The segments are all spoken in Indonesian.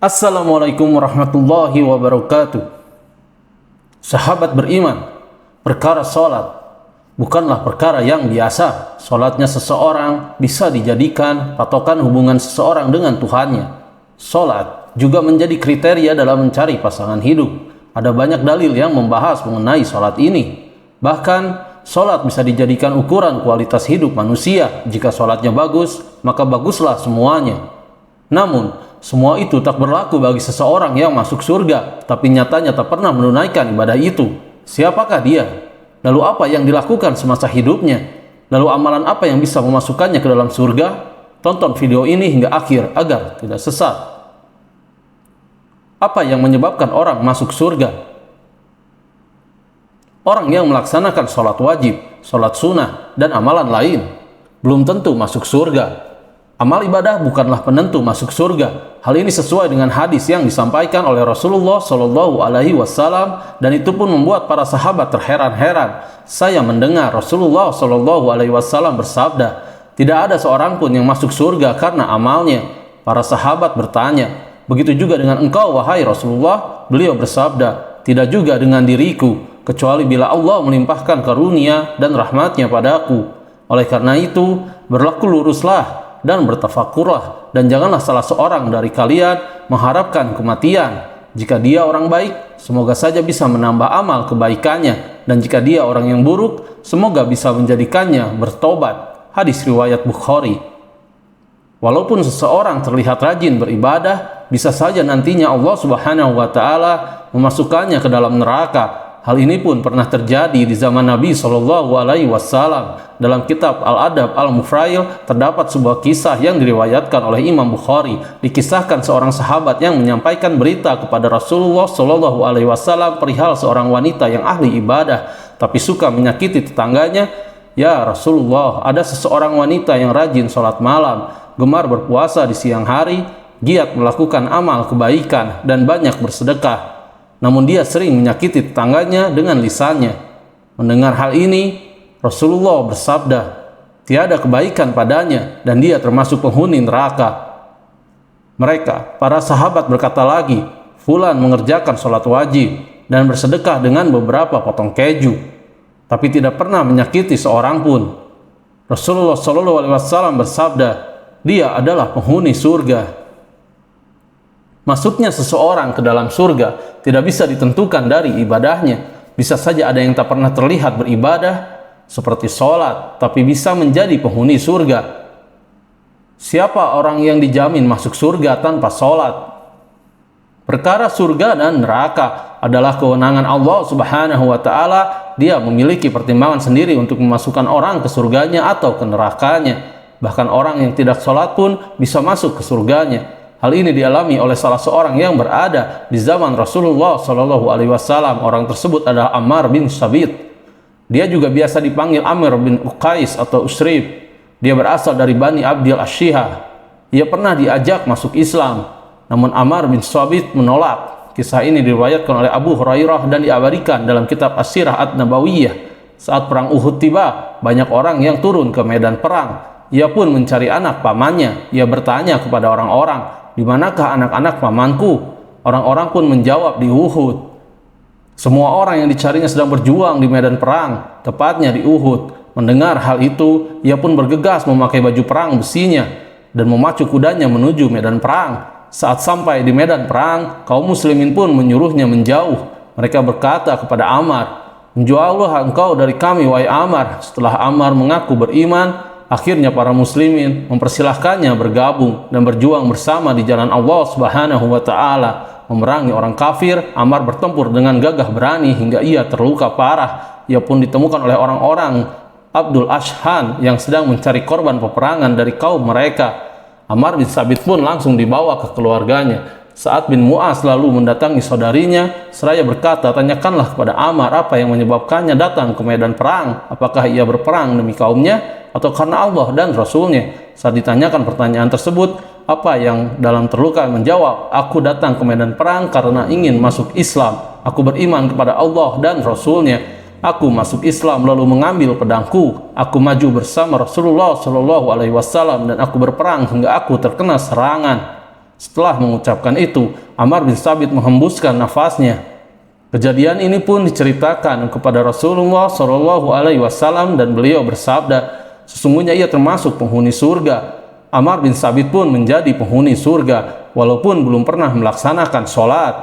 Assalamualaikum warahmatullahi wabarakatuh. Sahabat beriman, perkara sholat bukanlah perkara yang biasa. Sholatnya seseorang bisa dijadikan patokan hubungan seseorang dengan Tuhannya. Sholat juga menjadi kriteria dalam mencari pasangan hidup. Ada banyak dalil yang membahas mengenai sholat ini. Bahkan sholat bisa dijadikan ukuran kualitas hidup manusia. Jika sholatnya bagus, maka baguslah semuanya. Namun semua itu tak berlaku bagi seseorang yang masuk surga, tapi nyatanya tak pernah menunaikan ibadah itu. Siapakah dia? Lalu apa yang dilakukan semasa hidupnya? Lalu amalan apa yang bisa memasukkannya ke dalam surga? Tonton video ini hingga akhir agar tidak sesat. Apa yang menyebabkan orang masuk surga? Orang yang melaksanakan sholat wajib, sholat sunnah, dan amalan lain belum tentu masuk surga. Amal ibadah bukanlah penentu masuk surga. Hal ini sesuai dengan hadis yang disampaikan oleh Rasulullah Shallallahu Alaihi Wasallam, dan itu pun membuat para sahabat terheran-heran. Saya mendengar Rasulullah Shallallahu Alaihi Wasallam bersabda, tidak ada seorang pun yang masuk surga karena amalnya. Para sahabat bertanya, begitu juga dengan engkau wahai Rasulullah? Beliau bersabda, tidak juga dengan diriku, kecuali bila Allah melimpahkan karunia dan rahmatnya padaku. Oleh karena itu, berlaku luruslah dan bertafakurlah, dan janganlah salah seorang dari kalian mengharapkan kematian. Jika dia orang baik, semoga saja bisa menambah amal kebaikannya, dan jika dia orang yang buruk, semoga bisa menjadikannya bertobat. Hadis riwayat Bukhari. Walaupun seseorang terlihat rajin beribadah, bisa saja nantinya Allah Subhanahu wa Ta'ala memasukkannya ke dalam neraka. Hal ini pun pernah terjadi di zaman Nabi Shallallahu Alaihi Wasallam. Dalam kitab Al-Adab Al-Mufrail terdapat sebuah kisah yang diriwayatkan oleh Imam Bukhari. Dikisahkan seorang sahabat yang menyampaikan berita kepada Rasulullah Shallallahu Alaihi Wasallam perihal seorang wanita yang ahli ibadah tapi suka menyakiti tetangganya. Ya Rasulullah, ada seseorang wanita yang rajin sholat malam, gemar berpuasa di siang hari, giat melakukan amal kebaikan dan banyak bersedekah. Namun dia sering menyakiti tetangganya dengan lisannya. Mendengar hal ini, Rasulullah bersabda, tiada kebaikan padanya dan dia termasuk penghuni neraka. Mereka, para sahabat berkata lagi, fulan mengerjakan sholat wajib dan bersedekah dengan beberapa potong keju, tapi tidak pernah menyakiti seorang pun. Rasulullah SAW bersabda, dia adalah penghuni surga. Masuknya seseorang ke dalam surga tidak bisa ditentukan dari ibadahnya. Bisa saja ada yang tak pernah terlihat beribadah seperti sholat, tapi bisa menjadi penghuni surga. Siapa orang yang dijamin masuk surga tanpa sholat? Perkara surga dan neraka adalah kewenangan Allah Subhanahu wa Ta'ala. Dia memiliki pertimbangan sendiri untuk memasukkan orang ke surganya atau ke nerakanya. Bahkan orang yang tidak sholat pun bisa masuk ke surganya. Hal ini dialami oleh salah seorang yang berada di zaman Rasulullah Shallallahu Alaihi Wasallam. Orang tersebut adalah Ammar bin Sabit. Dia juga biasa dipanggil Amir bin Uqais atau Usrib. Dia berasal dari Bani Abdil Ashihah. Ia pernah diajak masuk Islam, namun Ammar bin Sabit menolak. Kisah ini diriwayatkan oleh Abu Hurairah dan diabadikan dalam kitab As-Sirah An-Nabawiyah. Saat perang Uhud tiba, banyak orang yang turun ke medan perang. Ia pun mencari anak pamannya. Ia bertanya kepada orang-orang, di manakah anak-anak pamanku? Orang-orang pun menjawab, di Uhud. Semua orang yang dicarinya sedang berjuang di medan perang, tepatnya di Uhud. Mendengar hal itu, ia pun bergegas memakai baju perang besinya dan memacu kudanya menuju medan perang. Saat sampai di medan perang, kaum muslimin pun menyuruhnya menjauh. Mereka berkata kepada Ammar, menjauhlah engkau dari kami, wahai Ammar. Setelah Ammar mengaku beriman, akhirnya para muslimin mempersilahkannya bergabung dan berjuang bersama di jalan Allah Subhanahu wa Ta'ala. Memerangi orang kafir, Ammar bertempur dengan gagah berani hingga ia terluka parah. Ia pun ditemukan oleh orang-orang Abdul Ashhan yang sedang mencari korban peperangan dari kaum mereka. Ammar bin Sabit pun langsung dibawa ke keluarganya. Sa'ad bin Mu'az lalu mendatangi saudarinya seraya berkata, tanyakanlah kepada Ammar apa yang menyebabkannya datang ke medan perang. Apakah ia berperang demi kaumnya atau karena Allah dan Rasulnya? Saat ditanyakan pertanyaan tersebut, apa yang dalam terluka menjawab, aku datang ke medan perang karena ingin masuk Islam. Aku beriman kepada Allah dan Rasulnya. Aku masuk Islam lalu mengambil pedangku. Aku maju bersama Rasulullah Shallallahu Alaihi Wasallam dan aku berperang hingga aku terkena serangan. Setelah mengucapkan itu, Ammar bin Tsabit menghembuskan nafasnya. Kejadian ini pun diceritakan kepada Rasulullah Shallallahu Alaihi Wasallam dan beliau bersabda, sesungguhnya ia termasuk penghuni surga. Ammar bin Tsabit pun menjadi penghuni surga walaupun belum pernah melaksanakan sholat.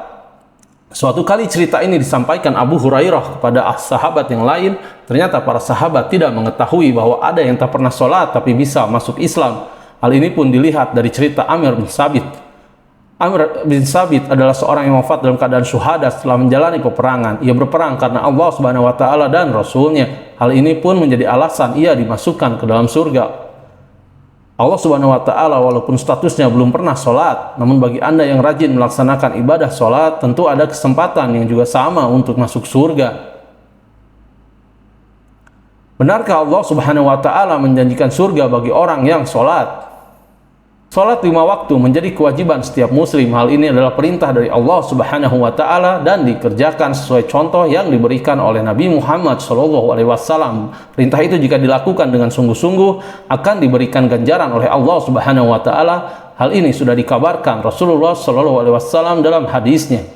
Suatu kali cerita ini disampaikan Abu Hurairah kepada sahabat yang lain. Ternyata para sahabat tidak mengetahui bahwa ada yang tak pernah sholat tapi bisa masuk Islam. Hal ini pun dilihat dari cerita Ammar bin Tsabit. Ammar bin Tsabit adalah seorang yang wafat dalam keadaan syuhada setelah menjalani peperangan. Ia berperang karena Allah Subhanahu wa taala dan Rasul-Nya. Hal ini pun menjadi alasan ia dimasukkan ke dalam surga. Allah Subhanahu wa taala walaupun statusnya belum pernah sholat, namun bagi Anda yang rajin melaksanakan ibadah sholat, tentu ada kesempatan yang juga sama untuk masuk surga. Benarkah Allah Subhanahu wa taala menjanjikan surga bagi orang yang sholat? Salat 5 waktu menjadi kewajiban setiap muslim. Hal ini adalah perintah dari Allah Subhanahu wa taala dan dikerjakan sesuai contoh yang diberikan oleh Nabi Muhammad SAW. Perintah itu jika dilakukan dengan sungguh-sungguh akan diberikan ganjaran oleh Allah Subhanahu wa taala. Hal ini sudah dikabarkan Rasulullah SAW dalam hadisnya.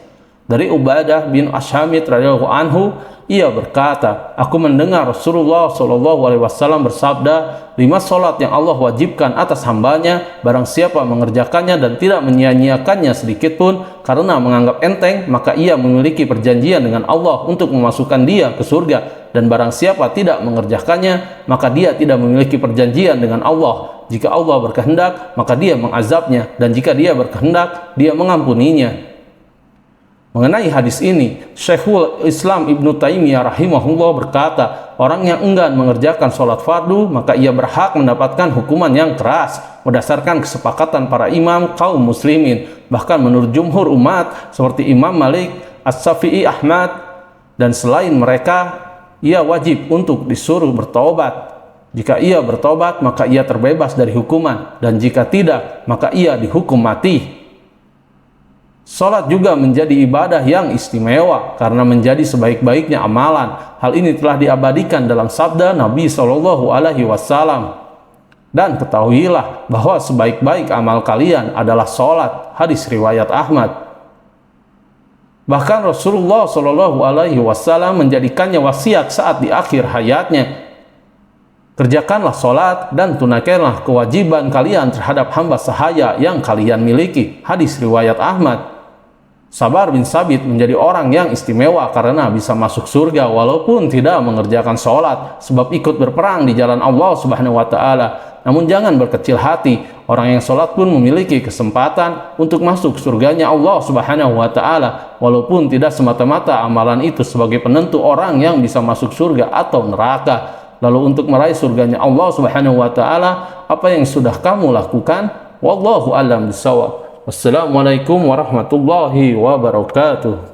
Dari Ubadah bin Ashamit radhiyallahu anhu, ia berkata, aku mendengar Rasulullah SAW bersabda, 5 salat yang Allah wajibkan atas hambanya, barang siapa mengerjakannya dan tidak menyia-nyiakannya sedikit pun karena menganggap enteng, maka ia memiliki perjanjian dengan Allah untuk memasukkan dia ke surga. Dan barang siapa tidak mengerjakannya, maka dia tidak memiliki perjanjian dengan Allah. Jika Allah berkehendak, maka dia mengazabnya, dan jika dia berkehendak, dia mengampuninya. Mengenai hadis ini, Syekhul Islam Ibnu Taimiyah rahimahullah berkata, orang yang enggan mengerjakan sholat fardu, maka ia berhak mendapatkan hukuman yang keras berdasarkan kesepakatan para imam kaum muslimin. Bahkan menurut jumhur umat seperti Imam Malik, As-Syafi'i, Ahmad, dan selain mereka, ia wajib untuk disuruh bertaubat. Jika ia bertobat, maka ia terbebas dari hukuman, dan jika tidak, maka ia dihukum mati. Salat juga menjadi ibadah yang istimewa karena menjadi sebaik-baiknya amalan. Hal ini telah diabadikan dalam sabda Nabi SAW. Dan ketahuilah bahwa sebaik-baik amal kalian adalah salat. Hadis riwayat Ahmad. Bahkan Rasulullah SAW menjadikannya wasiat saat di akhir hayatnya. Kerjakanlah salat dan tunaikanlah kewajiban kalian terhadap hamba sahaya yang kalian miliki. Hadis riwayat Ahmad. Ammar bin Tsabit menjadi orang yang istimewa karena bisa masuk surga walaupun tidak mengerjakan sholat, sebab ikut berperang di jalan Allah Subhanahu wa taala. Namun jangan berkecil hati, orang yang sholat pun memiliki kesempatan untuk masuk surganya Allah Subhanahu wa taala, walaupun tidak semata-mata amalan itu sebagai penentu orang yang bisa masuk surga atau neraka. Lalu untuk meraih surganya Allah Subhanahu wa taala, apa yang sudah kamu lakukan? Wallahu a'lam bishawab. Wassalamualaikum warahmatullahi wabarakatuh.